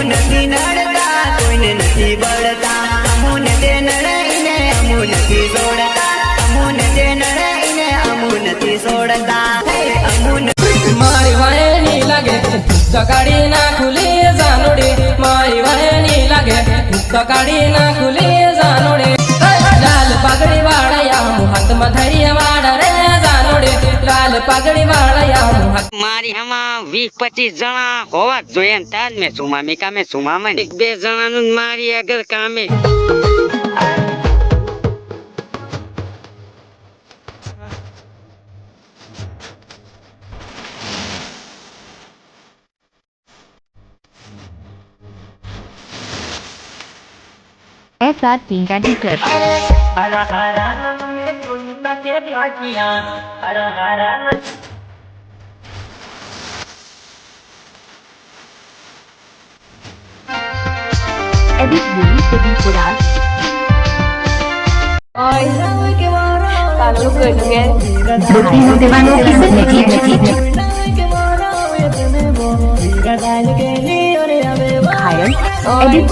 નથી નડતા કોઈને નથી બળતા અમુન દે નડાઈને અમુ નથી જોડતા અમુન દે નડાઈને અમુ નથી જોડતા અમુન મારી વાયની લાગે તકાડી ના ખુલી જાનુડી મારી વાયની લાગે તકાડી ના ખુલી જાનુડી લાલ પાઘડી વાળયા હાથમાં ધરિયા વાડા રે જાનુડી લાલ પાઘડી વાળયા મારી હમા 20-25 જણા હોવા જોઈએ ને તાર મેં સુમામી કામે સુમામાં 2 જણાનું મારી આગળ કામે SRT Editor. Edit Bumi Sedih Pural. Bukti Dewan Khayal Edit